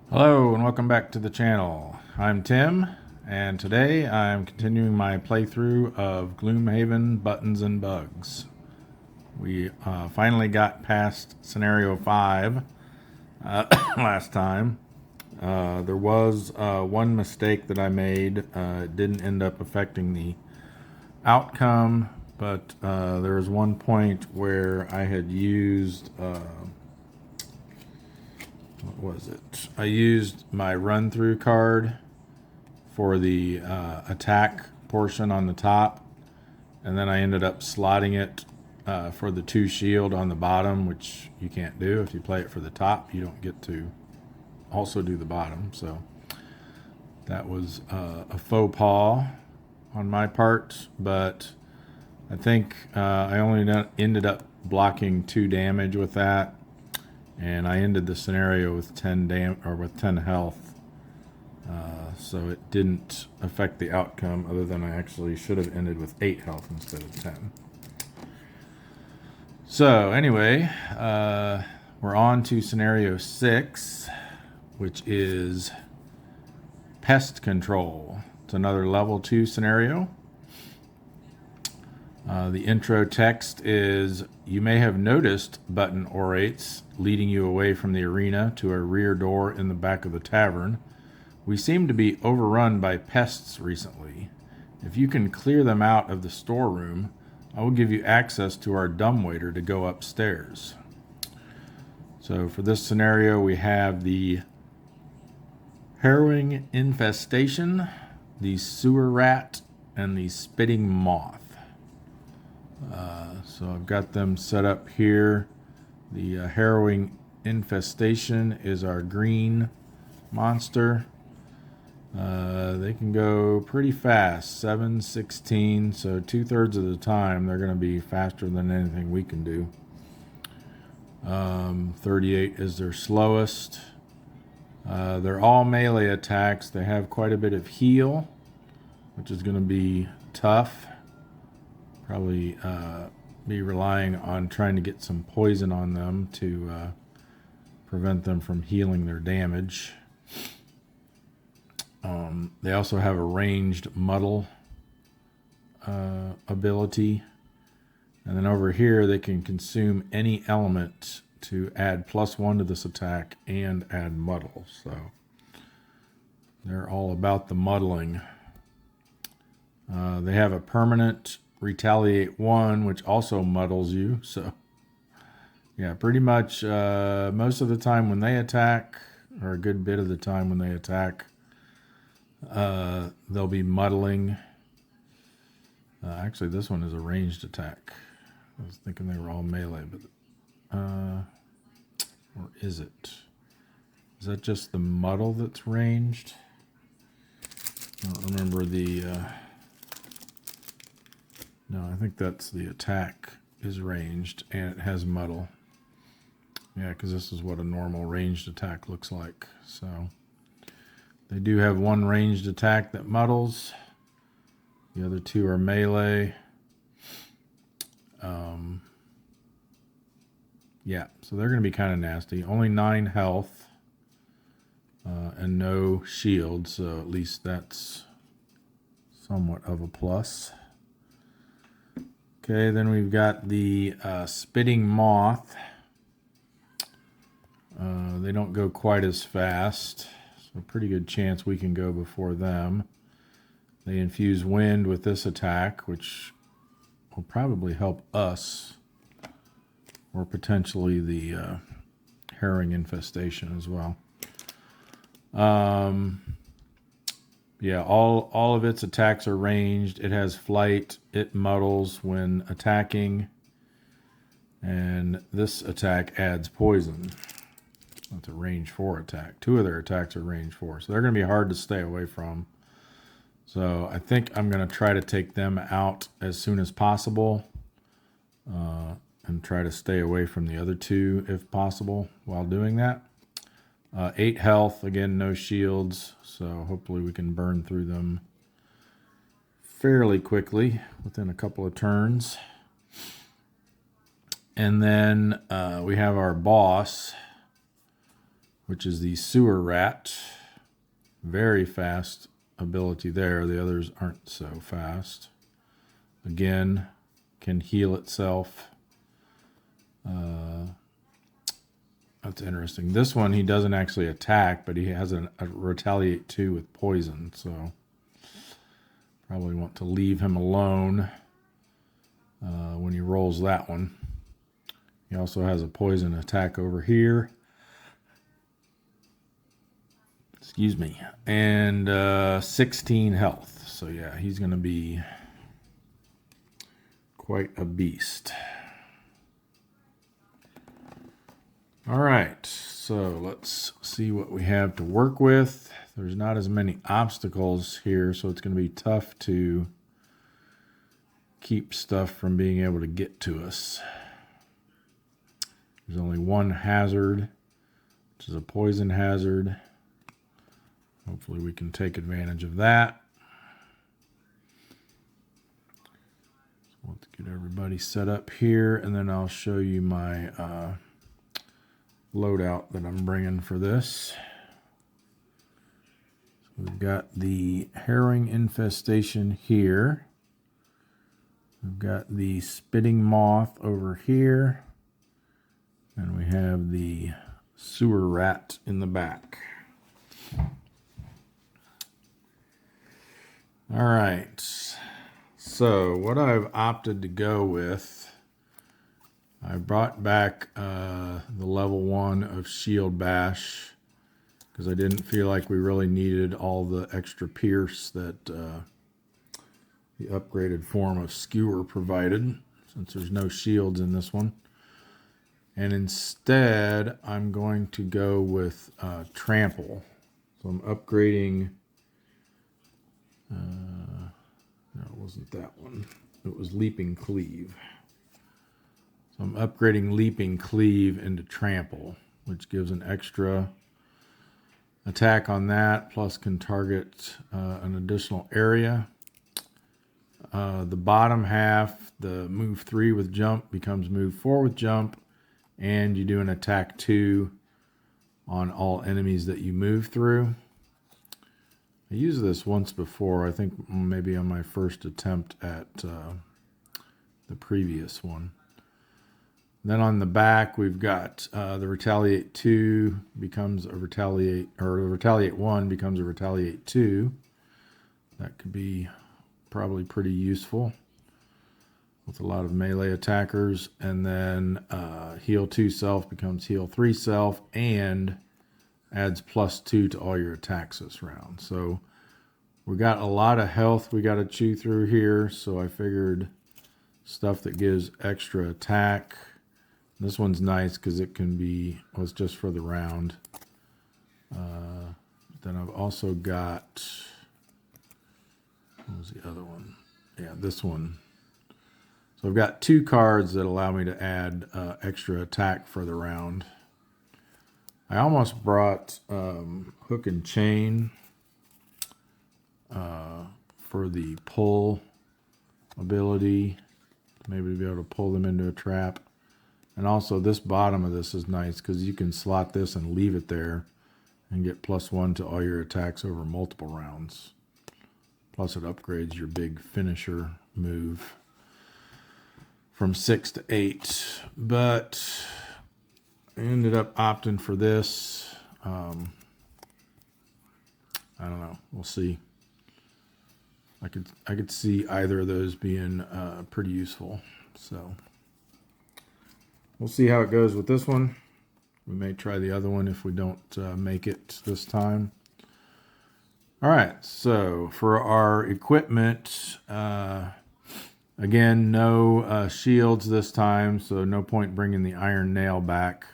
Hello and welcome back to the channel. I'm Tim, and today I'm continuing my playthrough of Gloomhaven Buttons and Bugs. We finally got past scenario 5 last time. There was one mistake that I made. It didn't end up affecting the outcome, but there was one point where I had used what was it? I used my run through card for the attack portion on the top, and then I ended up slotting it for the 2 shield on the bottom, which you can't do. If you play it for the top, you don't get to also do the bottom. So that was a faux pas on my part, but I think I only ended up blocking 2 damage with that, and I ended the scenario with 10 health. So it didn't affect the outcome, other than I actually should have ended with 8 health instead of 10. So anyway, we're on to scenario 6, which is pest control. It's another level 2 scenario. The intro text is, you may have noticed button orates leading you away from the arena to a rear door in the back of the tavern. We seem to be overrun by pests recently. If you can clear them out of the storeroom, I will give you access to our dumbwaiter to go upstairs. So for this scenario, we have the harrowing infestation, the sewer rat, and the spitting moth. So I've got them set up here. The harrowing infestation is our green monster. They can go pretty fast, 7:16, so 2/3 of the time they're going to be faster than anything we can do. 38 is their slowest. They're all melee attacks. They have quite a bit of heal, which is going to be tough. Probably be relying on trying to get some poison on them to prevent them from healing their damage. They also have a ranged muddle ability. And then over here, they can consume any element to add +1 to this attack and add muddle. So they're all about the muddling. They have a permanent retaliate 1, which also muddles you. So yeah, pretty much most of the time when they attack, or a good bit of the time when they attack, they'll be muddling. Actually, this one is a ranged attack. I was thinking they were all melee, but or is it? Is that just the muddle that's ranged? I don't remember the. No, I think that's the attack is ranged and it has muddle. Yeah, because this is what a normal ranged attack looks like. So they do have one ranged attack that muddles. The other 2 are melee. Yeah, so they're going to be kind of nasty. Only 9 health and no shield, so at least that's somewhat of a plus. Okay, then we've got the spitting moth. They don't go quite as fast, so pretty good chance we can go before them. They infuse wind with this attack, which will probably help us, or potentially the harrowing infestation as well. Yeah, all of its attacks are ranged. It has flight. It muddles when attacking. And this attack adds poison. That's a range 4 attack. 2 of their attacks are range 4. So they're going to be hard to stay away from. So I think I'm going to try to take them out as soon as possible. And try to stay away from the other 2 if possible while doing that. 8 health, again, no shields, so hopefully we can burn through them fairly quickly within a couple of turns. And then we have our boss, which is the sewer rat. Very fast ability there. The others aren't so fast. Again, can heal itself. That's interesting. This one, he doesn't actually attack, but he has a retaliate 2 with poison, so probably want to leave him alone when he rolls that one. He also has a poison attack over here. Excuse me. And 16 health. So yeah, he's going to be quite a beast. All right, so let's see what we have to work with. There's not as many obstacles here, so it's going to be tough to keep stuff from being able to get to us. There's only one hazard, which is a poison hazard. Hopefully we can take advantage of that. So let's get everybody set up here, and then I'll show you my loadout that I'm bringing for this. So we've got the herring infestation here. We've got the spitting moth over here. And we have the sewer rat in the back. All right. So what I've opted to go with, I brought back the level 1 of Shield Bash because I didn't feel like we really needed all the extra pierce that the upgraded form of Skewer provided, since there's no shields in this one. And instead, I'm going to go with Trample. So I'm upgrading... no, it wasn't that one. It was Leaping Cleave. So I'm upgrading Leaping Cleave into Trample, which gives an extra attack on that, plus can target an additional area. The bottom half, the move 3 with jump becomes move 4 with jump, and you do an attack 2 on all enemies that you move through. I used this once before, I think maybe on my first attempt at the previous one. Then on the back, we've got the Retaliate 2 becomes a Retaliate, or the Retaliate 1 becomes a Retaliate 2. That could be probably pretty useful with a lot of melee attackers. And then Heal 2 self becomes Heal 3 self and adds +2 to all your attacks this round. So we got a lot of health we got to chew through here, so I figured stuff that gives extra attack. This one's nice because it can be, well, it's just for the round. Then I've also got, what was the other one? Yeah, this one. So I've got 2 cards that allow me to add extra attack for the round. I almost brought Hook and Chain for the pull ability, maybe to be able to pull them into a trap. And also this bottom of this is nice because you can slot this and leave it there and get +1 to all your attacks over multiple rounds. Plus it upgrades your big finisher move from 6 to 8. But I ended up opting for this. I don't know. We'll see. I could see either of those being pretty useful. So we'll see how it goes with this one. We may try the other one if we don't make it this time. All right. So for our equipment, again, no shields this time. So no point bringing the iron nail back.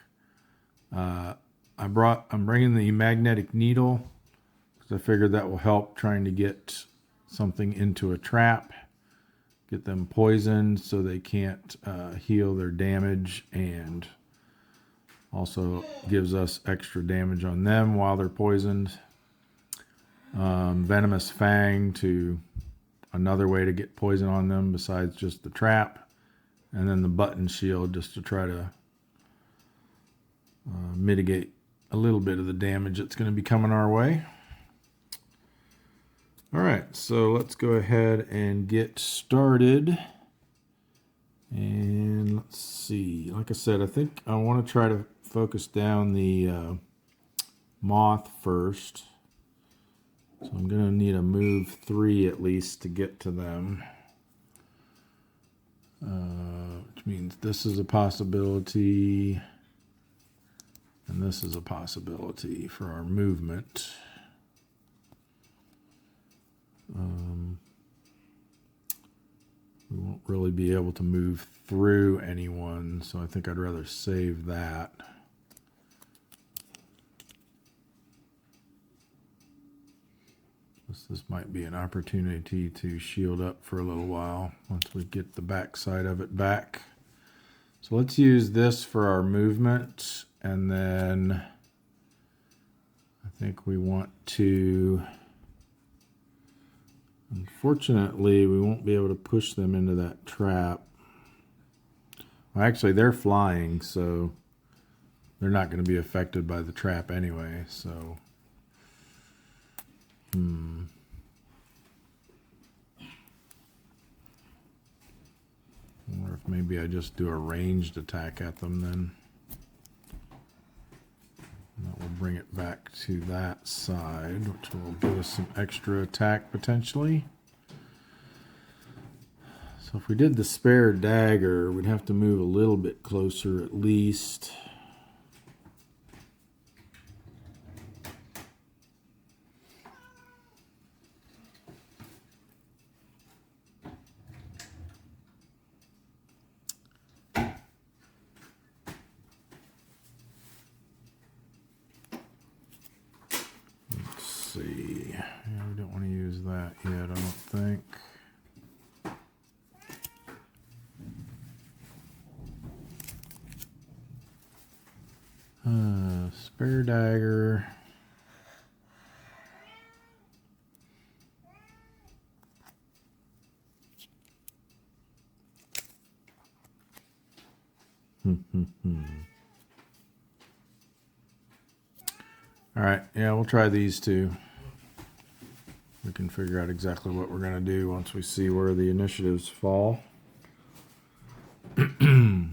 I'm bringing the magnetic needle because I figured that will help trying to get something into a trap, get them poisoned so they can't heal their damage, and also gives us extra damage on them while they're poisoned. Venomous Fang to another way to get poison on them besides just the trap, and then the button shield just to try to mitigate a little bit of the damage that's going to be coming our way. All right, so let's go ahead and get started. And let's see. Like I said, I think I want to try to focus down the moth first. So I'm going to need a move 3 at least to get to them. Which means this is a possibility. And this is a possibility for our movement. We won't really be able to move through anyone, so I think I'd rather save that. This might be an opportunity to shield up for a little while once we get the back side of it back. So let's use this for our movement, and then I think we want to... Unfortunately, we won't be able to push them into that trap. Well, actually, they're flying, so they're not going to be affected by the trap anyway, so... I wonder if maybe I just do a ranged attack at them then. And that will bring it back to that side, which will give us some extra attack potentially. So if we did the spare dagger, we'd have to move a little bit closer at least. See, yeah, we don't want to use that yet, I don't think. Spare dagger. All right, yeah, we'll try these two. We can figure out exactly what we're going to do once we see where the initiatives fall. I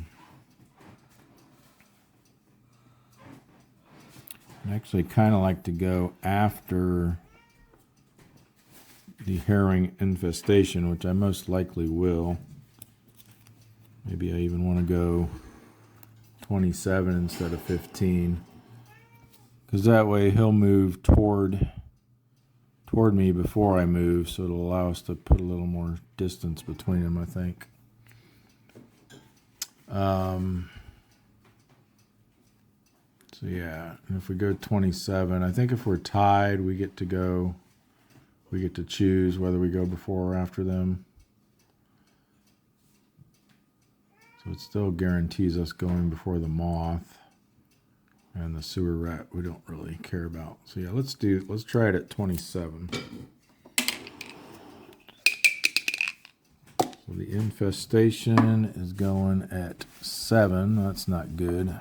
actually kind of like to go after the herring infestation, which I most likely will. Maybe I even want to go 27 instead of 15. Because that way he'll move toward me before I move, so it'll allow us to put a little more distance between them, I think. So yeah, and if we go 27, I think if we're tied, we get to choose whether we go before or after them. So it still guarantees us going before the moth. And the sewer rat we don't really care about. So yeah, let's try it at 27. So the infestation is going at 7. That's not good.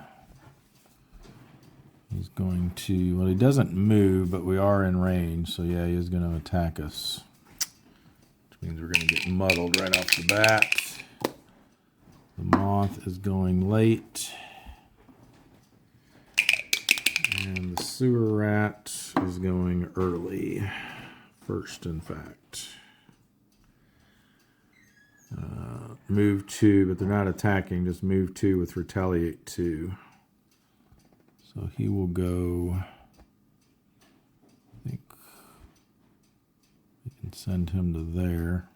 He's going to, well, he doesn't move, but we are in range. So yeah, he is going to attack us. Which means we're going to get muddled right off the bat. The moth is going late. And the sewer rat is going early. First, in fact. Move 2, but they're not attacking. Just move 2 with retaliate 2. So he will go... I think we can send him to there.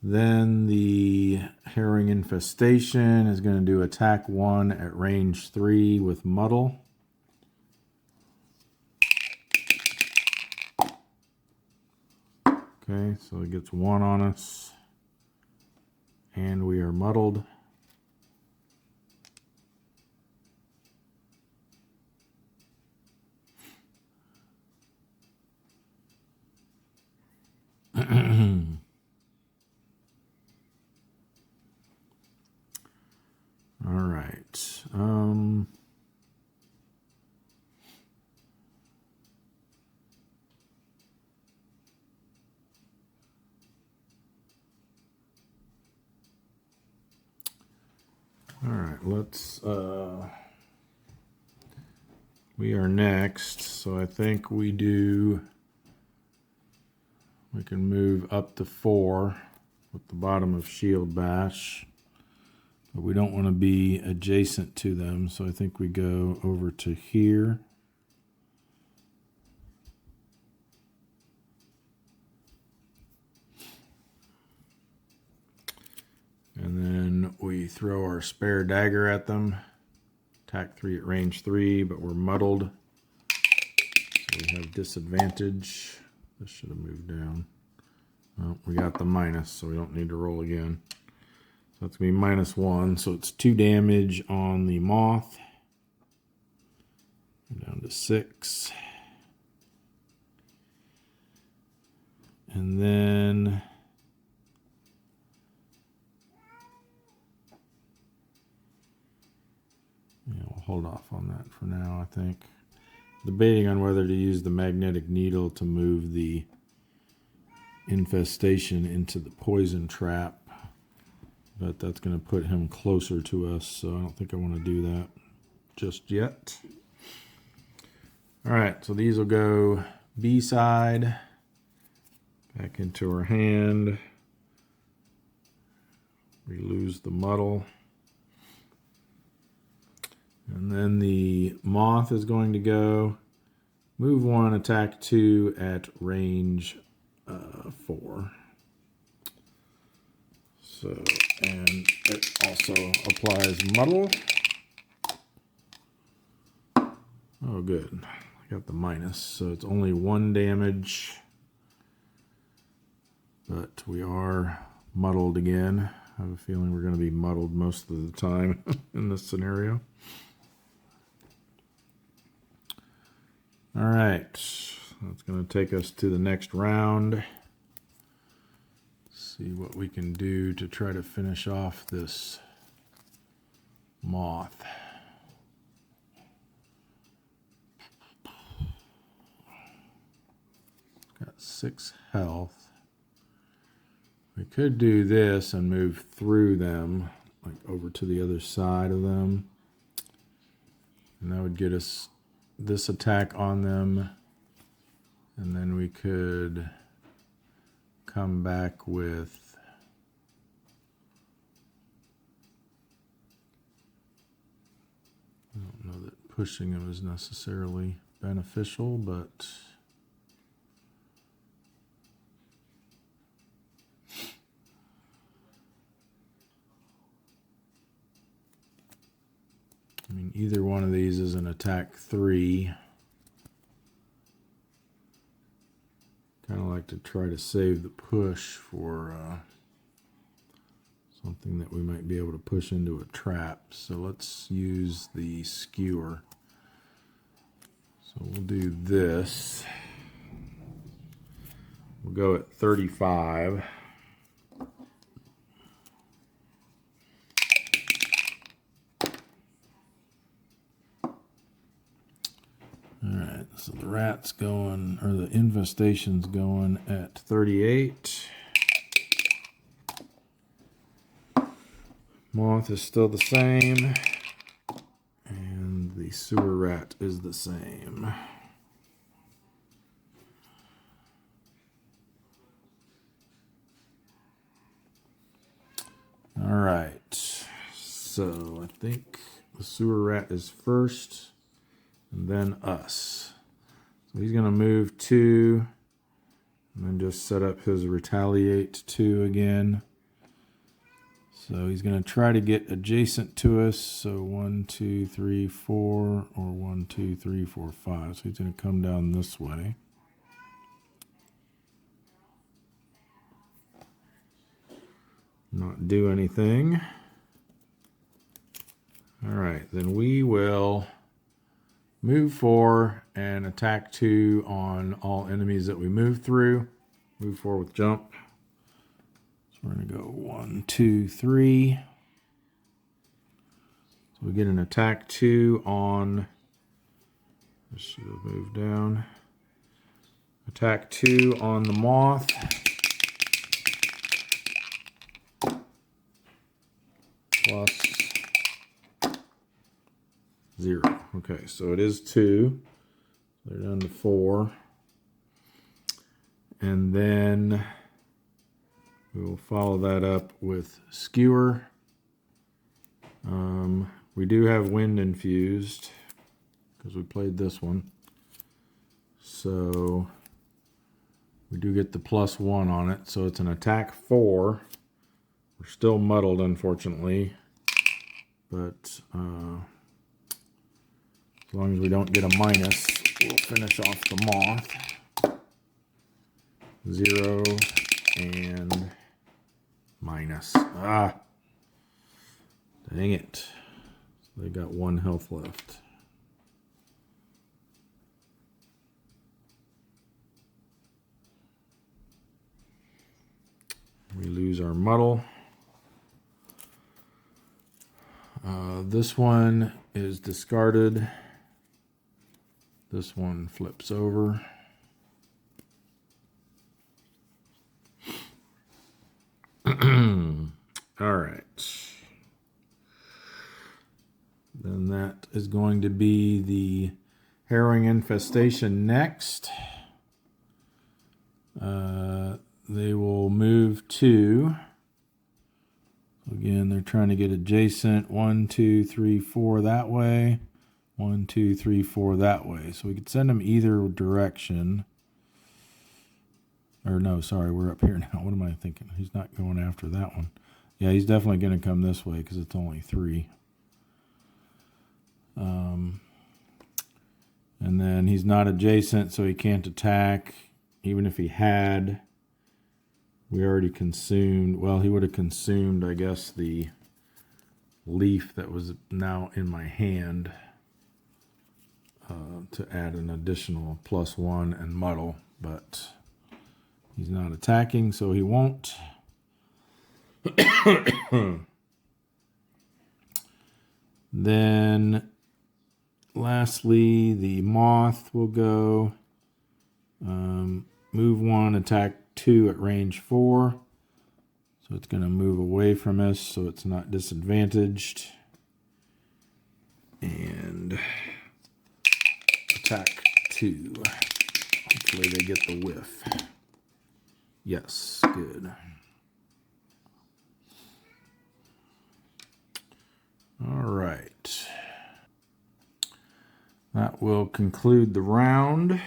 Then the herring infestation is going to do attack 1 at range 3 with muddle. Okay, so it gets 1 on us. And we are muddled. All right. right. All right, let's, we are next, so I think we can move up to 4 with the bottom of Shield Bash, but we don't want to be adjacent to them, so I think we go over to here. And then we throw our spare dagger at them. Attack 3 at range 3, but we're muddled. So we have disadvantage. This should have moved down. Well, we got the minus, so we don't need to roll again. So it's going to be -1, so it's 2 damage on the moth. Down to 6. And then yeah, we'll hold off on that for now, I think. Debating on whether to use the magnetic needle to move the infestation into the poison trap. But that's going to put him closer to us, so I don't think I want to do that just yet. All right, so these will go B side. Back into our hand. We lose the muddle. And then the moth is going to go move 1, attack 2 at range 4. So, and it also applies muddle. Oh, good. I got the minus, so it's only 1 damage. But we are muddled again. I have a feeling we're going to be muddled most of the time in this scenario. All right, that's going to take us to the next round. See what we can do to try to finish off this moth. Got 6 health. We could do this and move through them, like over to the other side of them. And that would get us this attack on them, and then we could come back with I don't know that pushing them is necessarily beneficial, but I mean, either one of these is an attack 3. Kind of like to try to save the push for something that we might be able to push into a trap. So let's use the skewer. So we'll do this. We'll go at 35. Alright, so the rat's going, or the infestation's going at 38. Moth is still the same. And the sewer rat is the same. Alright, so I think the sewer rat is first. And then us. So he's going to move 2. And then just set up his retaliate 2 again. So he's going to try to get adjacent to us. So 1, 2, 3, 4. Or 1, 2, 3, 4, 5. So he's going to come down this way. Not do anything. Alright, then we will move 4 and attack 2 on all enemies that we move through. Move 4 with jump. So we're going to go 1, 2, 3. So we get an attack 2 on, this should have moved down. Attack 2 on the moth. Plus 0. Okay, so it is 2. They're down to 4. And then we will follow that up with Skewer. We do have Wind infused because we played this one. So we do get the +1 on it. So it's an attack 4. We're still muddled, unfortunately. But as long as we don't get a minus, we'll finish off the moth. 0 and minus. Ah, dang it. So they got 1 health left. We lose our muddle. This one is discarded. This one flips over. All right. Then that is going to be the Harrowing Infestation next. They will move 2. Again, they're trying to get adjacent. 1, 2, 3, 4 that way. 1, 2, 3, 4 that way. So we could send them either direction. Or no, sorry, we're up here now. What am I thinking? He's not going after that one. Yeah, he's definitely going to come this way because it's only 3. And then he's not adjacent, so he can't attack. Even if he had, we already consumed. Well, he would have consumed, I guess, the leaf that was now in my hand to add an additional +1 and muddle. But he's not attacking, so he won't. Then, lastly, the moth will go. Move 1, attack 2 at range 4. So it's going to move away from us, so it's not disadvantaged. And attack 2. Hopefully they get the whiff. Yes, good. All right. That will conclude the round.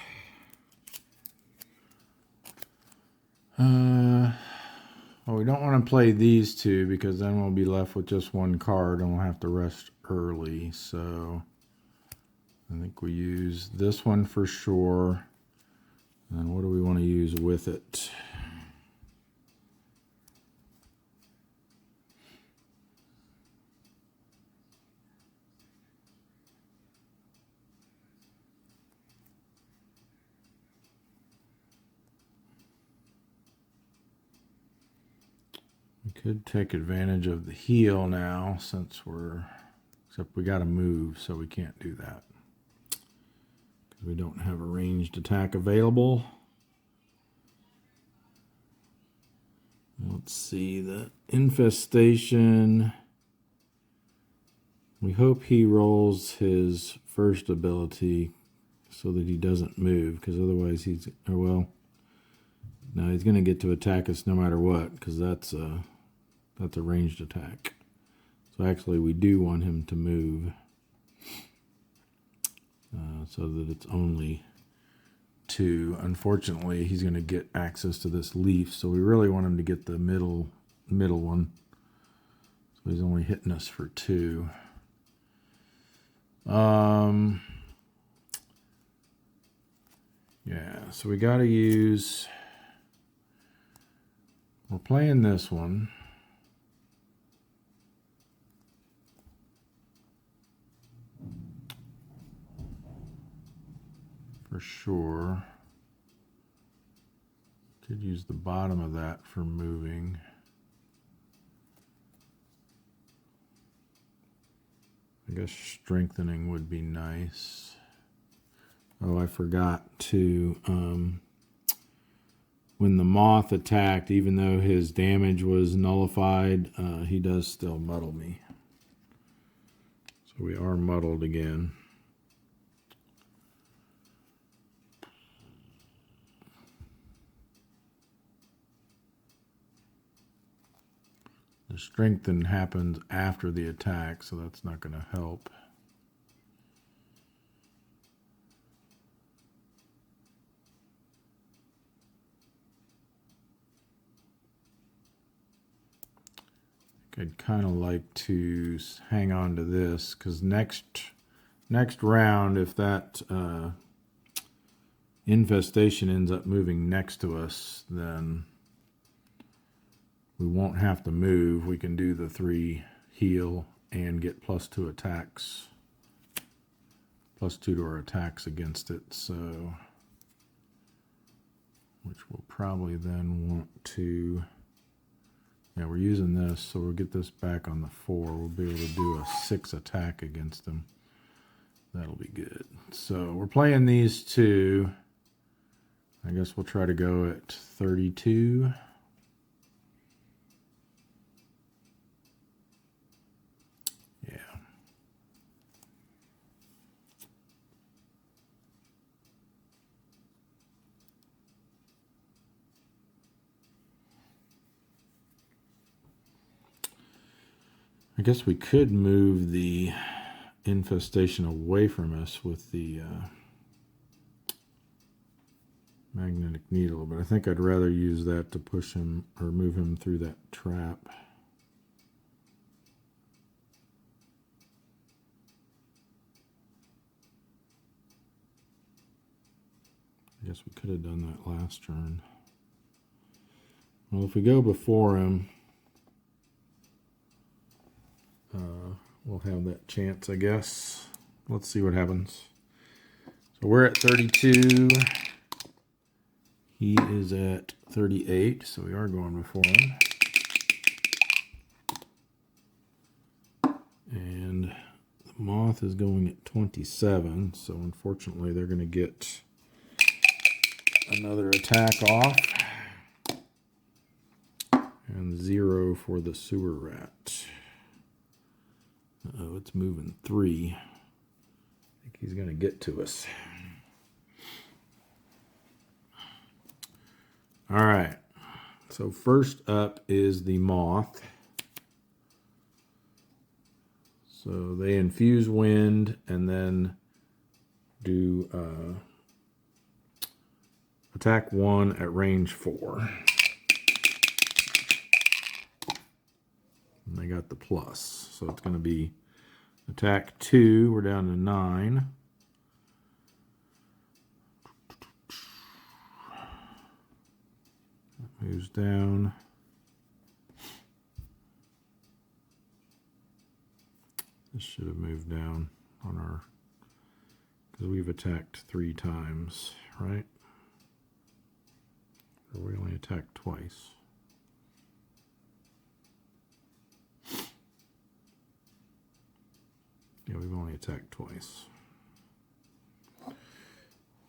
Well, we don't want to play these two because then we'll be left with just 1 card and we'll have to rest early. So I think we use this one for sure. And what do we want to use with it? We could take advantage of the heal now since except we got to move, so we can't do that. Because we don't have a ranged attack available. Let's see, the infestation. We hope he rolls his first ability so that he doesn't move, because otherwise he's, or well, no, he's going to get to attack us no matter what, because that's a ranged attack. So actually we do want him to move so that it's only 2. Unfortunately, he's going to get access to this leaf, so we really want him to get the middle one. So he's only hitting us for 2. Yeah, so we got to use, we're playing this one. For sure. Could use the bottom of that for moving. I guess strengthening would be nice. Oh, I forgot to, when the moth attacked, even though his damage was nullified, he does still muddle me. So we are muddled again. The strengthen happens after the attack, so that's not going to help. I'd kind of like to hang on to this, because next round, if that infestation ends up moving next to us, then we won't have to move. We can do the 3 heal and get +2 attacks. +2 to our attacks against it, so which we'll probably then want to, yeah, we're using this, so we'll get this back on the 4. We'll be able to do a 6 attack against them. That'll be good. So we're playing these 2. I guess we'll try to go at 32. Yeah. I guess we could move the infestation away from us with the magnetic needle, but I think I'd rather use that to push him or move him through that trap. I guess we could have done that last turn. Well, if we go before him, we'll have that chance, I guess. Let's see what happens. So we're at 32. He is at 38, so we are going before him. And the moth is going at 27, so unfortunately they're going to get another attack off. And 0 for the sewer rat. Uh-oh, it's moving 3. I think he's going to get to us. All right. So first up is the moth. So they infuse wind and then do attack 1 at range 4. And they got the plus. So it's going to be attack 2. We're down to 9. That moves down. This should have moved down on our, because we've attacked 3 times, right? Or we only attacked twice. Yeah, we've only attacked twice.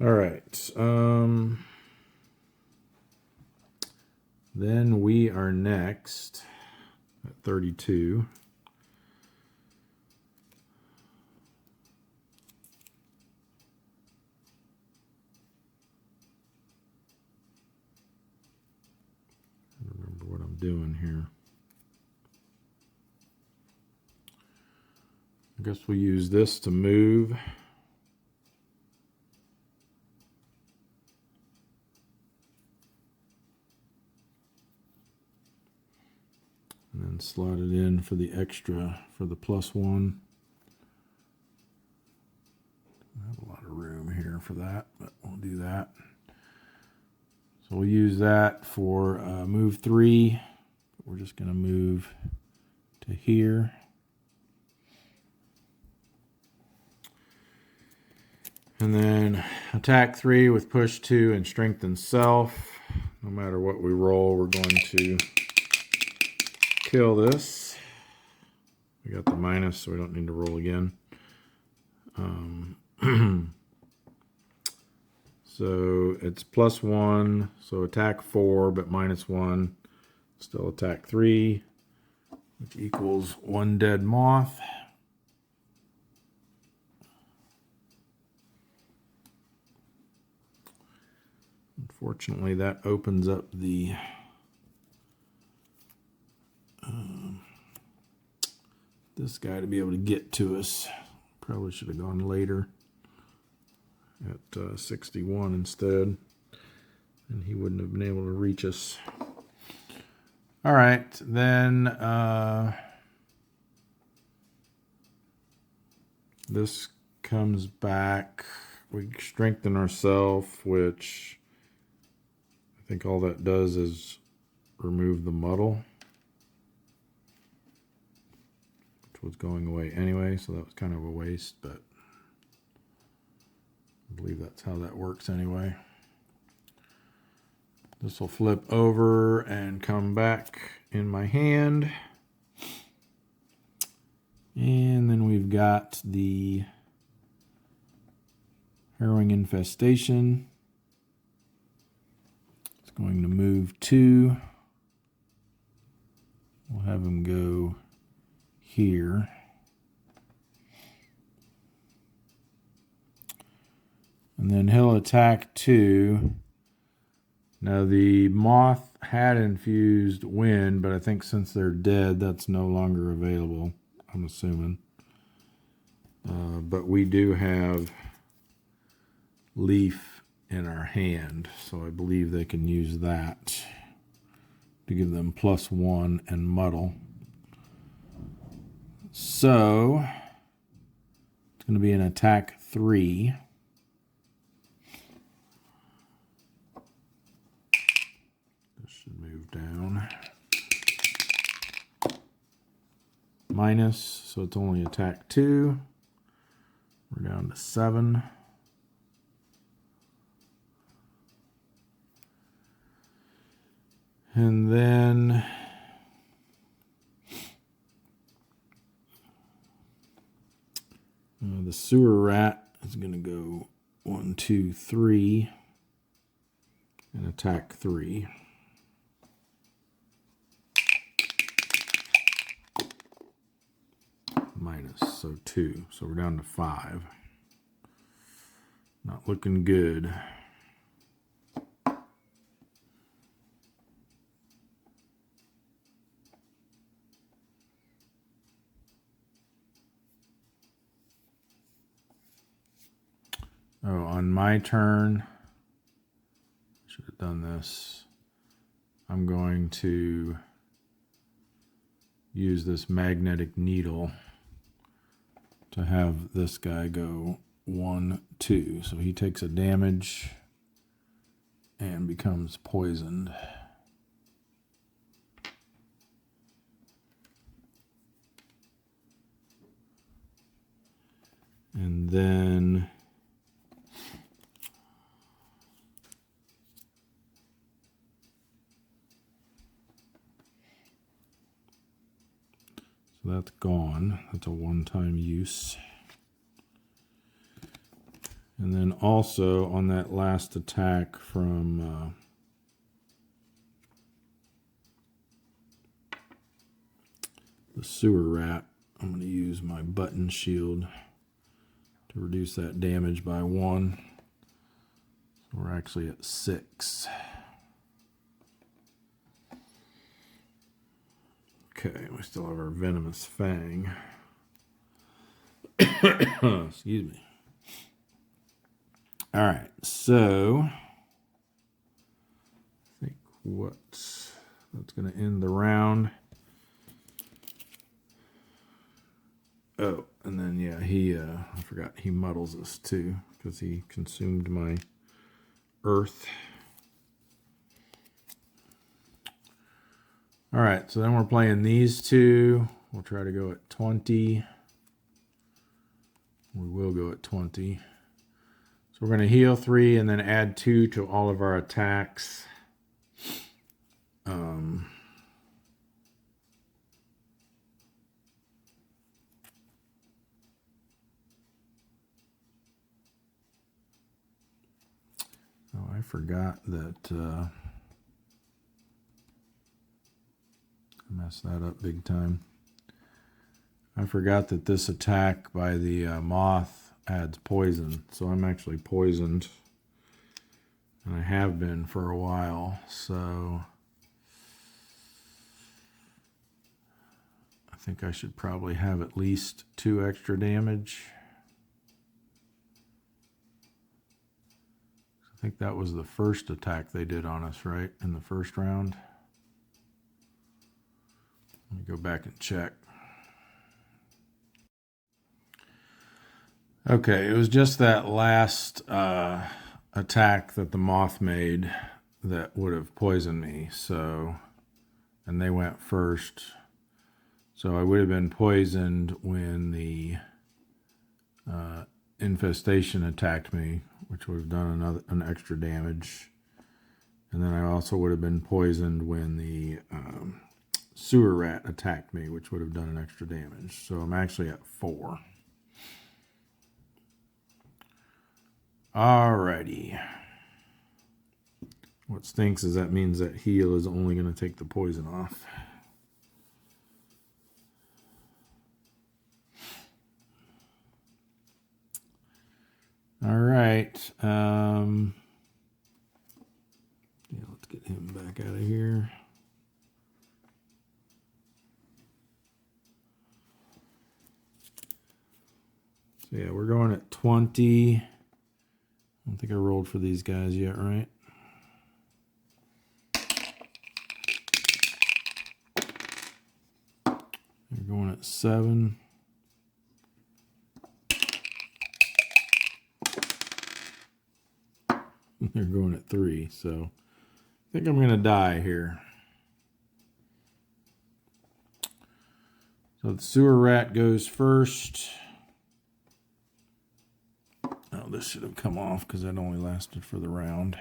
All right. Then we are next at 32. I don't remember what I'm doing here. I guess we'll use this to move. And then slot it in for the extra, for the +1. I have a lot of room here for that, but we'll do that. So we'll use that for move 3. We're just going to move to here. And then attack 3 with push 2 and strengthen self. No matter what we roll, we're going to kill this. We got the minus, so we don't need to roll again. So it's +1, so attack 4, but -1. Still attack 3, which equals 1 dead moth. Unfortunately, that opens up the this guy to be able to get to us. Probably should have gone later at 61 instead, and he wouldn't have been able to reach us. All right, then this comes back. We strengthen ourselves, which I think all that does is remove the muddle, which was going away anyway, so that was kind of a waste, but I believe that's how that works anyway. This will flip over and come back in my hand. And then we've got the Harrowing Infestation. It's going to move 2. We'll have him go here. And then he'll attack 2. Now the moth had infused wind, but I think since they're dead, that's no longer available, I'm assuming. But we do have leaf in our hand, so I believe they can use that to give them +1 and muddle. So it's going to be an attack 3. This should move down. Minus, so it's only attack 2. We're down to 7. And then the sewer rat is going to go 1, 2, 3 and attack 3. Minus, so 2. So we're down to 5. Not looking good. Oh, on my turn, should have done this. I'm going to use this magnetic needle to have this guy go 1, 2. So he takes a damage and becomes poisoned. And then so that's gone. That's a one-time use. And then also on that last attack from the sewer rat, I'm going to use my button shield to reduce that damage by 1. So we're actually at 6. Okay, we still have our venomous fang. Excuse me. All right, so I think that's going to end the round. Oh, and then yeah, I forgot he muddles us too because he consumed my earth. All right, so then we're playing these two. We'll try to go at 20. We will go at 20. So we're going to heal 3 and then add 2 to all of our attacks. forgot that I messed that up big time. I forgot that this attack by the moth adds poison, so I'm actually poisoned, and I have been for a while, so I think I should probably have at least 2 extra damage. I think that was the first attack they did on us, right, in the first round. Let me go back and check. Okay, it was just that last attack that the moth made that would have poisoned me. So, and they went first. So I would have been poisoned when the infestation attacked me, which would have done an extra damage. And then I also would have been poisoned when the sewer rat attacked me, which would have done an extra damage. So I'm actually at 4. Alrighty. What stinks is that means that heal is only going to take the poison off. Alright. Yeah, let's get him back out of here. So yeah, we're going at 20. I don't think I rolled for these guys yet, right? They're going at 7. They're going at 3, so I think I'm going to die here. So the sewer rat goes first. Oh, this should have come off because that only lasted for the round.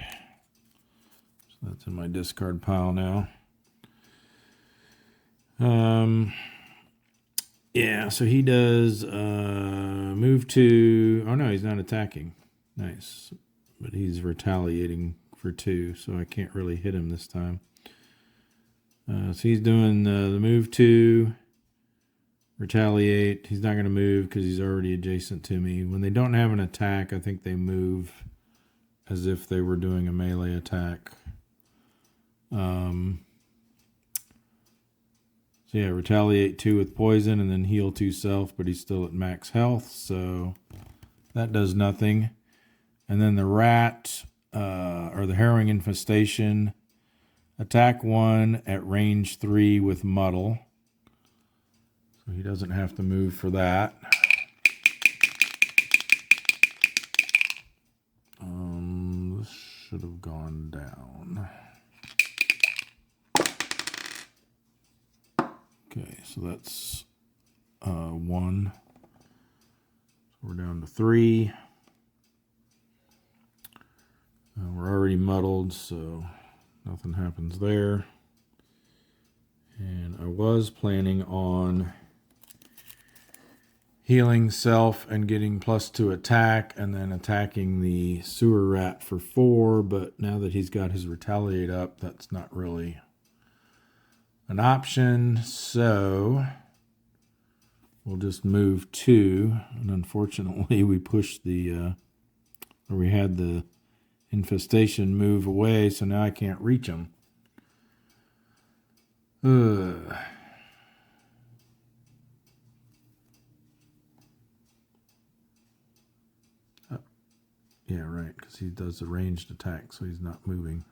So that's in my discard pile now. Yeah, so he does move to... Oh, no, he's not attacking. Nice. But he's retaliating for 2, so I can't really hit him this time. So he's doing the move 2... retaliate. He's not going to move because he's already adjacent to me. When they don't have an attack, I think they move as if they were doing a melee attack. So yeah, retaliate 2 with poison and then heal 2 self, but he's still at max health, so that does nothing. And then the rat, or the harrowing infestation, attack 1 at range 3 with muddle. So he doesn't have to move for that. This should have gone down. Okay, so that's 1. So we're down to 3. We're already muddled, so nothing happens there. And I was planning on healing self and getting +2 attack and then attacking the sewer rat for 4, but now that he's got his retaliate up, that's not really an option, so we'll just move 2, and unfortunately we pushed the or we had the infestation move away, so now I can't reach him. Yeah, right, because he does the ranged attack, so he's not moving.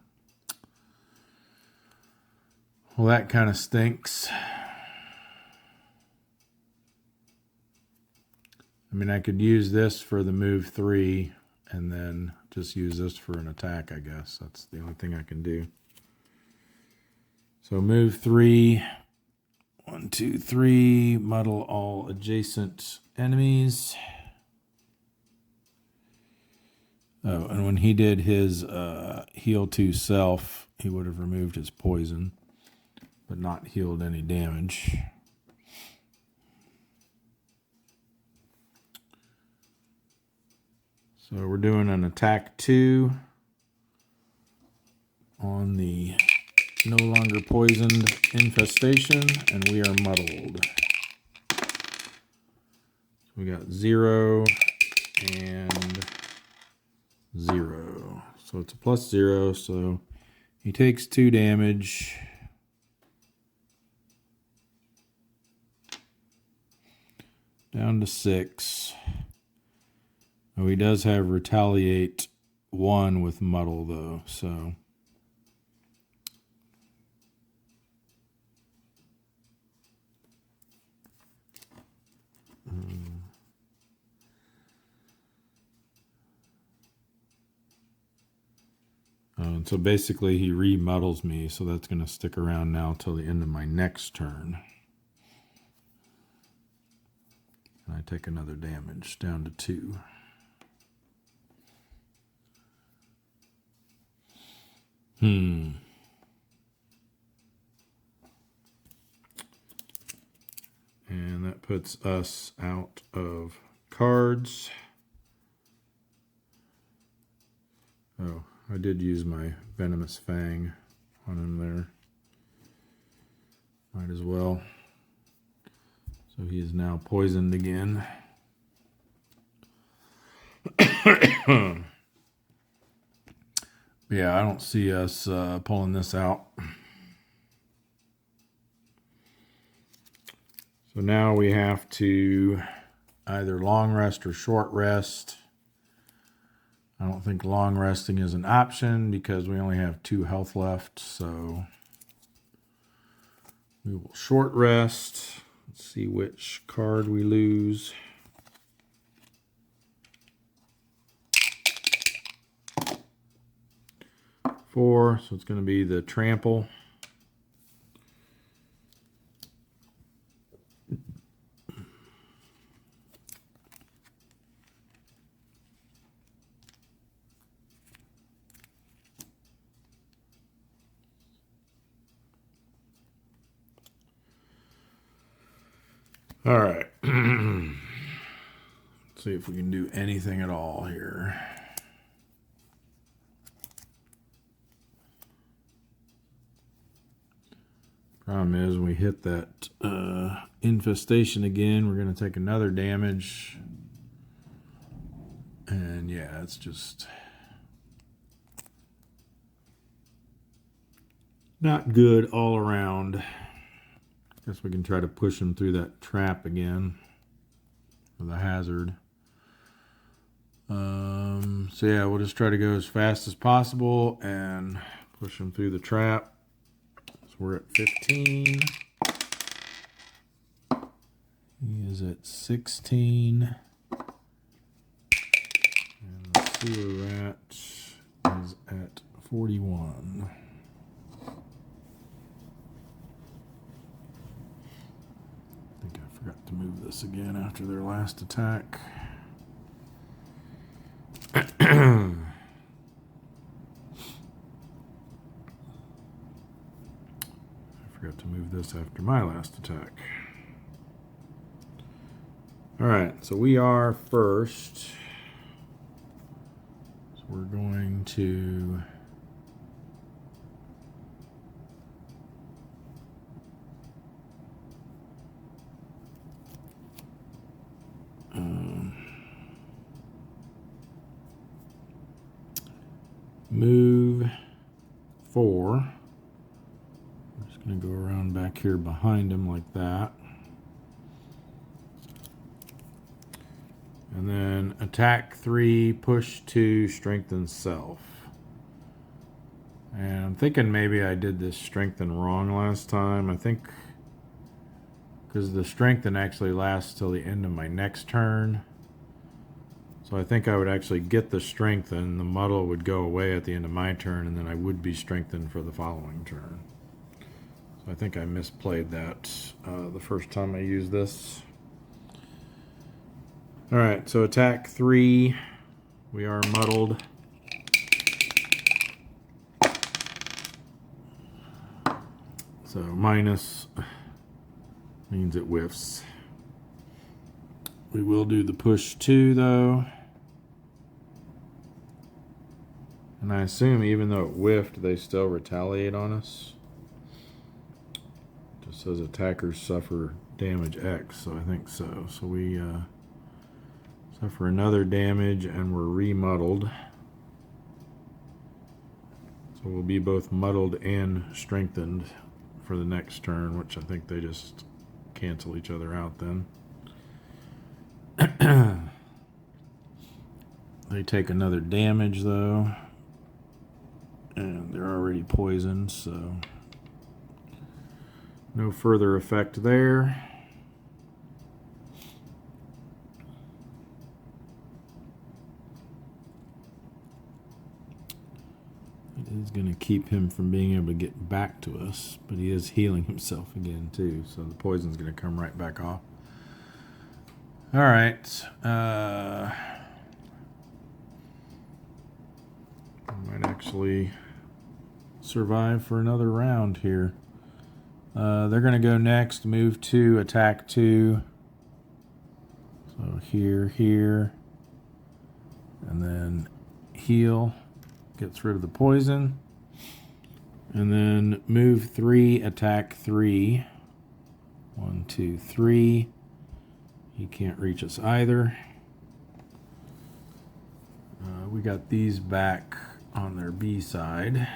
Well, that kind of stinks. I mean, I could use this for the move 3 and then just use this for an attack, I guess. That's the only thing I can do. So move 3, 1, 2, 3, muddle all adjacent enemies. Oh, and when he did his heal 2 self, he would have removed his poison, but not healed any damage. So we're doing an attack 2. on the no longer poisoned infestation, and we are muddled. We got 0 and 0. So it's a +0, so he takes 2 damage. Down to 6. Oh, he does have retaliate 1 with muddle though, so and so basically he remuddles me, so that's going to stick around now till the end of my next turn. And I take another damage, down to 2. And that puts us out of cards. Oh, I did use my Venomous Fang on him there. Might as well. So he is now poisoned again. Yeah, I don't see us pulling this out. So now we have to either long rest or short rest. I don't think long resting is an option because we only have 2 health left. So we will short rest. Let's see which card we lose. Four, so it's going to be the trample. All right. Let's see if we can do anything at all here. Problem is, when we hit that infestation again, we're going to take another damage. And yeah, it's just not good all around. Guess we can try to push him through that trap again with a hazard. So yeah, we'll just try to go as fast as possible and push him through the trap. So we're at 15. He is at 16. And the sewer rat is at 41. I think I forgot to move this again after their last attack. I forgot to move this after my last attack. Alright, so we are first. So we're going to move 4. I'm just going to go around back here behind him like that. And then attack 3, push 2, strengthen self. And I'm thinking maybe I did this strengthen wrong last time. I think because the strengthen actually lasts till the end of my next turn. So I think I would actually get the strengthen, the muddle would go away at the end of my turn, and then I would be strengthened for the following turn. So I think I misplayed that the first time I used this. Alright, so attack 3, we are muddled. So minus means it whiffs. We will do the push 2 though. And I assume even though it whiffed, they still retaliate on us. Just says attackers suffer damage X, so I think so. So we suffer another damage and we're remuddled. So we'll be both muddled and strengthened for the next turn, which I think they just cancel each other out then. They take another damage though. And they're already poisoned, so no further effect there. It is going to keep him from being able to get back to us, but he is healing himself again too, so the poison's going to come right back off. All right. I might actually survive for another round here. They're going to go next, move 2, attack 2. So here, and then heal, gets rid of the poison. And then move 3, attack 3. 1, 2, 3. He can't reach us either. We got these back on their B side.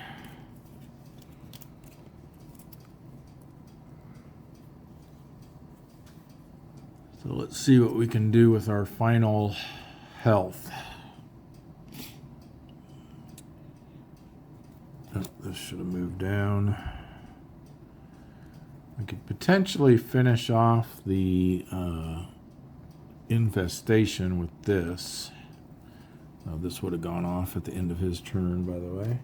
So let's see what we can do with our final health. Oh, this should have moved down. We could potentially finish off the infestation with this. This would have gone off at the end of his turn, by the way.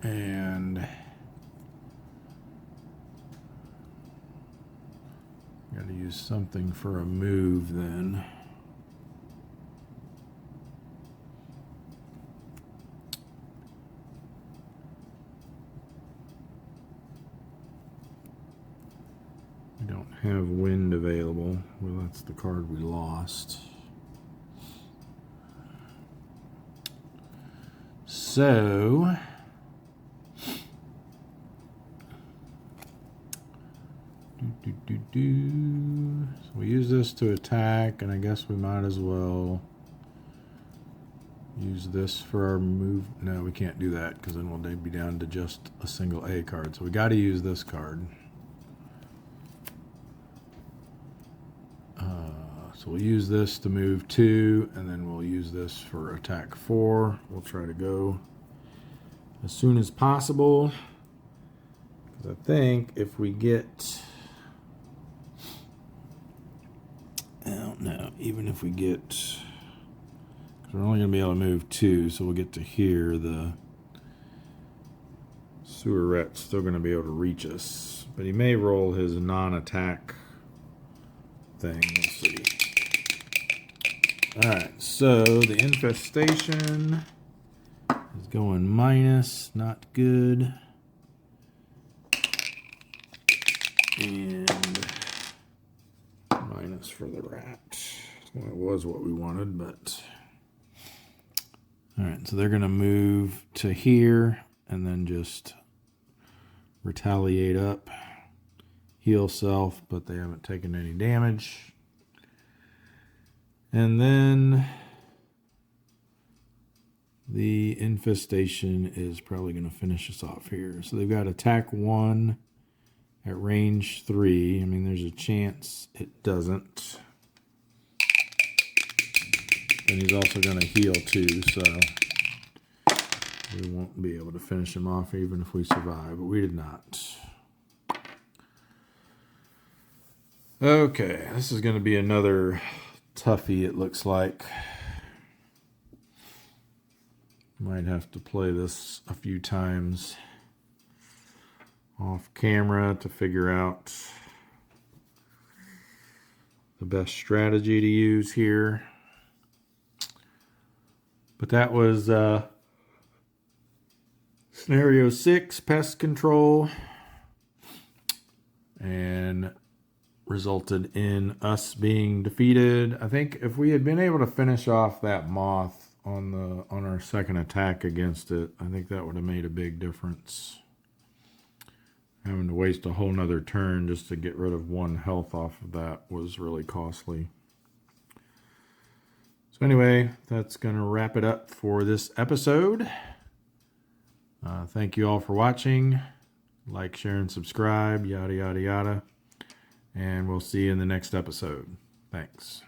And got to use something for a move then. We don't have wind available. Well, that's the card we lost. So so we use this to attack, and I guess we might as well use this for our move. No, we can't do that because then we'll be down to just a single A card. So we got to use this card. So we'll use this to move 2, and then we'll use this for attack 4. We'll try to go as soon as possible, because I think if we get, I don't know, even if we get, because we're only going to be able to move 2, so we'll get to here, the Sewerette's still going to be able to reach us, but he may roll his non-attack thing. We'll see. Alright, so the infestation is going minus, not good. And minus for the rat. Well, it was what we wanted, but... Alright, so they're going to move to here and then just retaliate up. Heal self, but they haven't taken any damage. And then the infestation is probably going to finish us off here. So they've got attack 1 at range 3. I mean, there's a chance it doesn't. And he's also going to heal too, so we won't be able to finish him off even if we survive, but we did not. Okay, this is going to be another toughie, it looks like. Might have to play this a few times off camera to figure out the best strategy to use here. But that was scenario 6, pest control, and resulted in us being defeated. I think if we had been able to finish off that moth on our second attack against it. I think that would have made a big difference. Having to waste a whole nother turn just to get rid of 1 health off of that was really costly. So anyway, that's going to wrap it up for this episode. Thank you all for watching. Like, share, and subscribe, yada, yada, yada. And we'll see you in the next episode. Thanks.